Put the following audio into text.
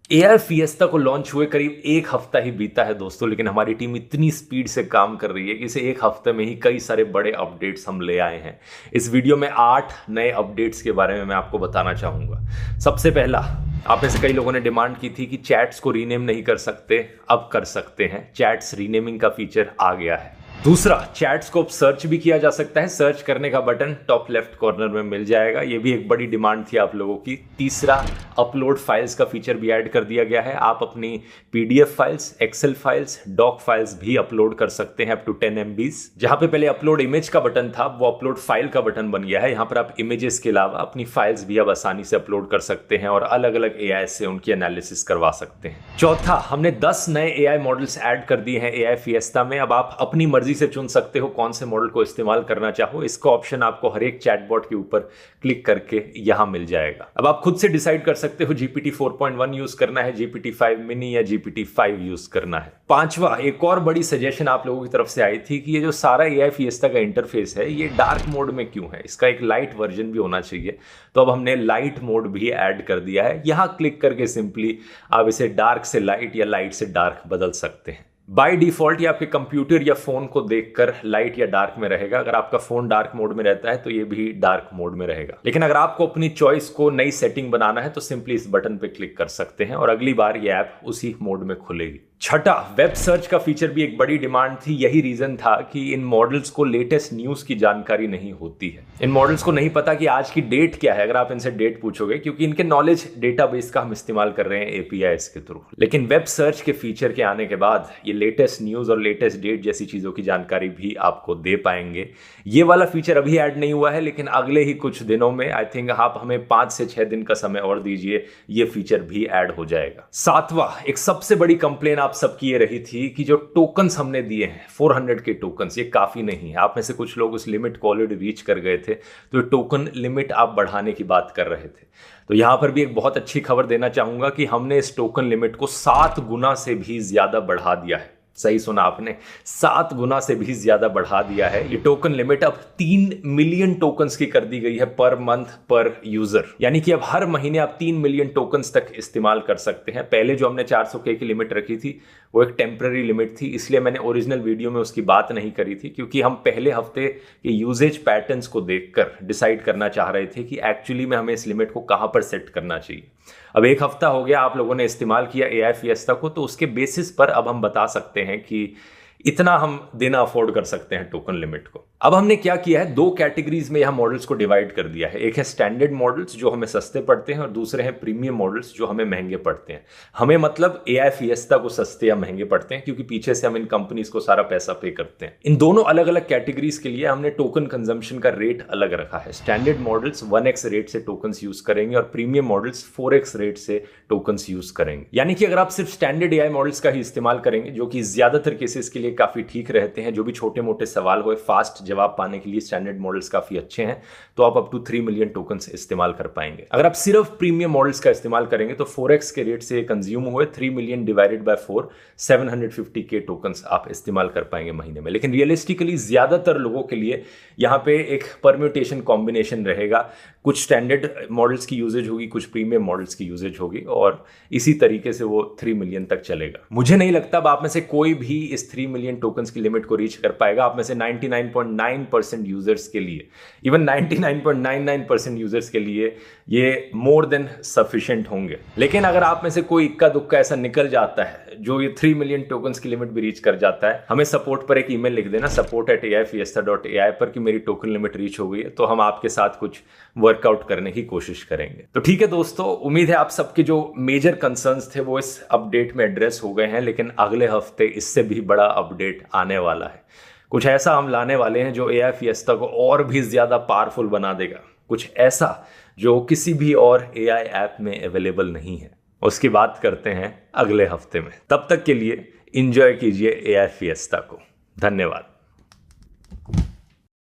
AI fiesta को launch हुए करीब एक हफ्ता ही बीता है दोस्तों, लेकिन हमारी टीम इतनी स्पीड से काम कर रही है कि इसे एक हफ्ते में ही कई सारे बड़े अपडेट्स हम ले आए हैं। इस वीडियो में 8 नए अपडेट्स के बारे में मैं आपको बताना चाहूंगा। सबसे पहला, आप में से कई लोगों ने डिमांड की थी कि चैट्स को रीनेम नहीं कर सकते, अब कर सकते हैं। चैट्स रीनेमिंग का फीचर आ गया है। दूसरा, चैट्स को सर्च भी किया जा सकता है। सर्च करने का बटन टॉप लेफ्ट कॉर्नर में मिल जाएगा। ये भी एक बड़ी डिमांड थी आप लोगों की। तीसरा, अपलोड फाइल्स का फीचर भी ऐड कर दिया गया है। आप अपनी PDF files, Excel files, doc files भी अपलोड कर सकते हैं अप टू 10 MB। जहां पे पहले अपलोड इमेज का बटन था, वो अपलोड फाइल का बटन बन गया है। यहां पर आप इमेजेस के अलावा अपनी फाइल्स भी अब आसानी से अपलोड कर सकते हैं और अलग अलग एआई से उनकी एनालिसिस करवा सकते हैं। चौथा, हमने 10 नए एआई मॉडल्स ऐड कर दिए हैं एआई फिएस्टा में। अब आप अपनी मर्जी से चुन सकते हो कौन से मॉडल को इस्तेमाल करना चाहो। इसका ऑप्शन आपको हर एक चैटबॉट के ऊपर क्लिक करके यहां मिल जाएगा। अब आप खुद से डिसाइड कर सकते हो GPT 4.1 यूज करना है, GPT 5 मिनी या GPT 5 यूज करना है। पांचवा, एक और बड़ी सजेशन आप लोगों की तरफ से आई थी कि ये जो सारा एआई फिएस्टा का इंटरफेस है ये डार्क मोड में क्यों है, इसका एक लाइट वर्जन भी होना चाहिए। तो अब हमने लाइट मोड भी ऐड कर दिया है। यहां क्लिक करके सिंपली आप इसे डार्क से लाइट या लाइट से डार्क बदल सकते हैं। बाय डिफॉल्ट ये आपके कंप्यूटर या फोन को देखकर लाइट या डार्क में रहेगा। अगर आपका फोन डार्क मोड में रहता है तो ये भी डार्क मोड में रहेगा। लेकिन अगर आपको अपनी चॉइस को नई सेटिंग बनाना है तो सिंपली इस बटन पे क्लिक कर सकते हैं और अगली बार ये ऐप उसी मोड में खुलेगी। छठा, वेब सर्च का फीचर भी एक बड़ी डिमांड थी। यही रीजन था कि इन मॉडल्स को लेटेस्ट न्यूज की जानकारी नहीं होती है। इन मॉडल्स को नहीं पता कि आज की डेट क्या है अगर आप इनसे डेट पूछोगे, क्योंकि इनके नॉलेज डेटाबेस का हम इस्तेमाल कर रहे हैं एपीआईज के थ्रू। लेकिन वेब सर्च के फीचर के आने के बाद ये लेटेस्ट न्यूज और लेटेस्ट डेट जैसी चीजों की जानकारी भी आपको दे पाएंगे। ये वाला फीचर अभी ऐड नहीं हुआ है, लेकिन अगले ही कुछ दिनों में, आई थिंक आप हमें 5 से 6 दिन का समय और दीजिए, ये फीचर भी ऐड हो जाएगा। सातवां, एक सबसे बड़ी कंप्लेन आप सबकी ये रही थी कि जो टोकन्स हमने दिए हैं 400 के टोकन्स, ये काफी नहीं है। आप में से कुछ लोग उस लिमिट को ऑलरेडी रीच कर गए थे, तो टोकन लिमिट आप बढ़ाने की बात कर रहे थे। तो यहां पर भी एक बहुत अच्छी खबर देना चाहूंगा कि हमने इस टोकन लिमिट को 7 गुना से भी ज्यादा बढ़ा दिया है। सही सुना आपने, 7 गुना से भी ज्यादा बढ़ा दिया है। ये टोकन लिमिट अब 3 मिलियन टोकन्स की कर दी गई है पर मंथ पर यूजर। यानी कि अब हर महीने आप 3 मिलियन टोकन्स तक इस्तेमाल कर सकते हैं। पहले जो हमने 400K की लिमिट रखी थी वो एक टेम्पररी लिमिट थी, इसलिए मैंने ओरिजिनल वीडियो में उसकी बात नहीं करी थी, क्योंकि हम पहले हफ्ते के यूजेज पैटर्न्स को देखकर डिसाइड करना चाह रहे थे कि एक्चुअली में हमें इस लिमिट को कहां पर सेट करना चाहिए। अब एक हफ्ता हो गया आप लोगों ने इस्तेमाल किया एआई फिएस्टा को, तो उसके बेसिस पर अब हम बता सकते हैं कि इतना हम देना अफोर्ड कर सकते हैं टोकन लिमिट को। अब हमने क्या किया है, 2 कैटेगरीज में यहां मॉडल्स को डिवाइड कर दिया है। एक है स्टैंडर्ड मॉडल्स जो हमें सस्ते पड़ते हैं और दूसरे हैं प्रीमियम मॉडल्स जो हमें महंगे पड़ते हैं। हमें मतलब एआई फिएस्टा को सस्ते या महंगे पड़ते हैं क्योंकि पीछे से हम इन कंपनीज को सारा पैसा पे करते हैं। इन दोनों अलग अलग कैटेगरीज के लिए हमने टोकन कंजम्पशन का रेट अलग रखा है। स्टैंडर्ड मॉडल्स 1x रेट से टोकन्स यूज करेंगे और प्रीमियम मॉडल्स 4x रेट से टोकन्स यूज करेंगे। यानी कि अगर आप सिर्फ स्टैंडर्ड एआई मॉडल्स का ही इस्तेमाल करेंगे, जो कि ज्यादातर केसेस के लिए काफी ठीक रहते हैं, जो भी छोटे मोटे सवाल हो फास्ट जवाब पाने के लिए स्टैंडर्ड मॉडल्स काफी अच्छे हैं, तो आप अप टू 3 मिलियन टोकन्स इस्तेमाल कर पाएंगे। अगर आप सिर्फ प्रीमियम मॉडल्स का इस्तेमाल करेंगे तो 4x के रेट से कंज्यूम हुए 3 million divided by 4, 750K tokens आप इस्तेमाल कर पाएंगे महीने में। लेकिन रियलिस्टिकली ज्यादातर लोगों के लिए यहाँ पे एक परम्यूटेशन कॉम्बिनेशन रहेगा। कुछ स्टैंडर्ड मॉडल्स की यूजेज होगी, कुछ प्रीमियम मॉडल्स की यूजेज होगी, और इसी तरीके से वो 3 मिलियन तक चलेगा। मुझे नहीं लगता अब आप में से कोई भी इस 3 मिलियन टोकन्स की लिमिट को रीच कर पाएगा। आप में से 99.9% यूजर्स के लिए, इवन 99.99% यूजर्स के लिए ये मोर देन सफिशिएंट होंगे। लेकिन अगर आप में से कोई इक्का दुक्का ऐसा निकल जाता है जो ये 3 मिलियन टोकन्स की लिमिट भी रीच कर जाता है, हमें सपोर्ट पर एक ईमेल लिख देना support@aifiesta.ai पर कि मेरी टोकन लिमिट रीच हो गई है, तो हम आपके साथ कुछ वर्कआउट करने की कोशिश करेंगे। तो ठीक है दोस्तों, उम्मीद है आप सबके जो मेजर कंसर्न्स थे वो इस अपडेट में एड्रेस हो गए हैं। लेकिन अगले हफ्ते इससे भी बड़ा अपडेट आने वाला है। कुछ ऐसा हम लाने वाले हैं जो एआई फिएस्टा को और भी ज्यादा पावरफुल बना देगा। कुछ ऐसा जो किसी भी और एआई ऐप में अवेलेबल नहीं है। उसकी बात करते हैं अगले हफ्ते में। तब तक के लिए एंजॉय कीजिए एआई फिएस्टा को। धन्यवाद।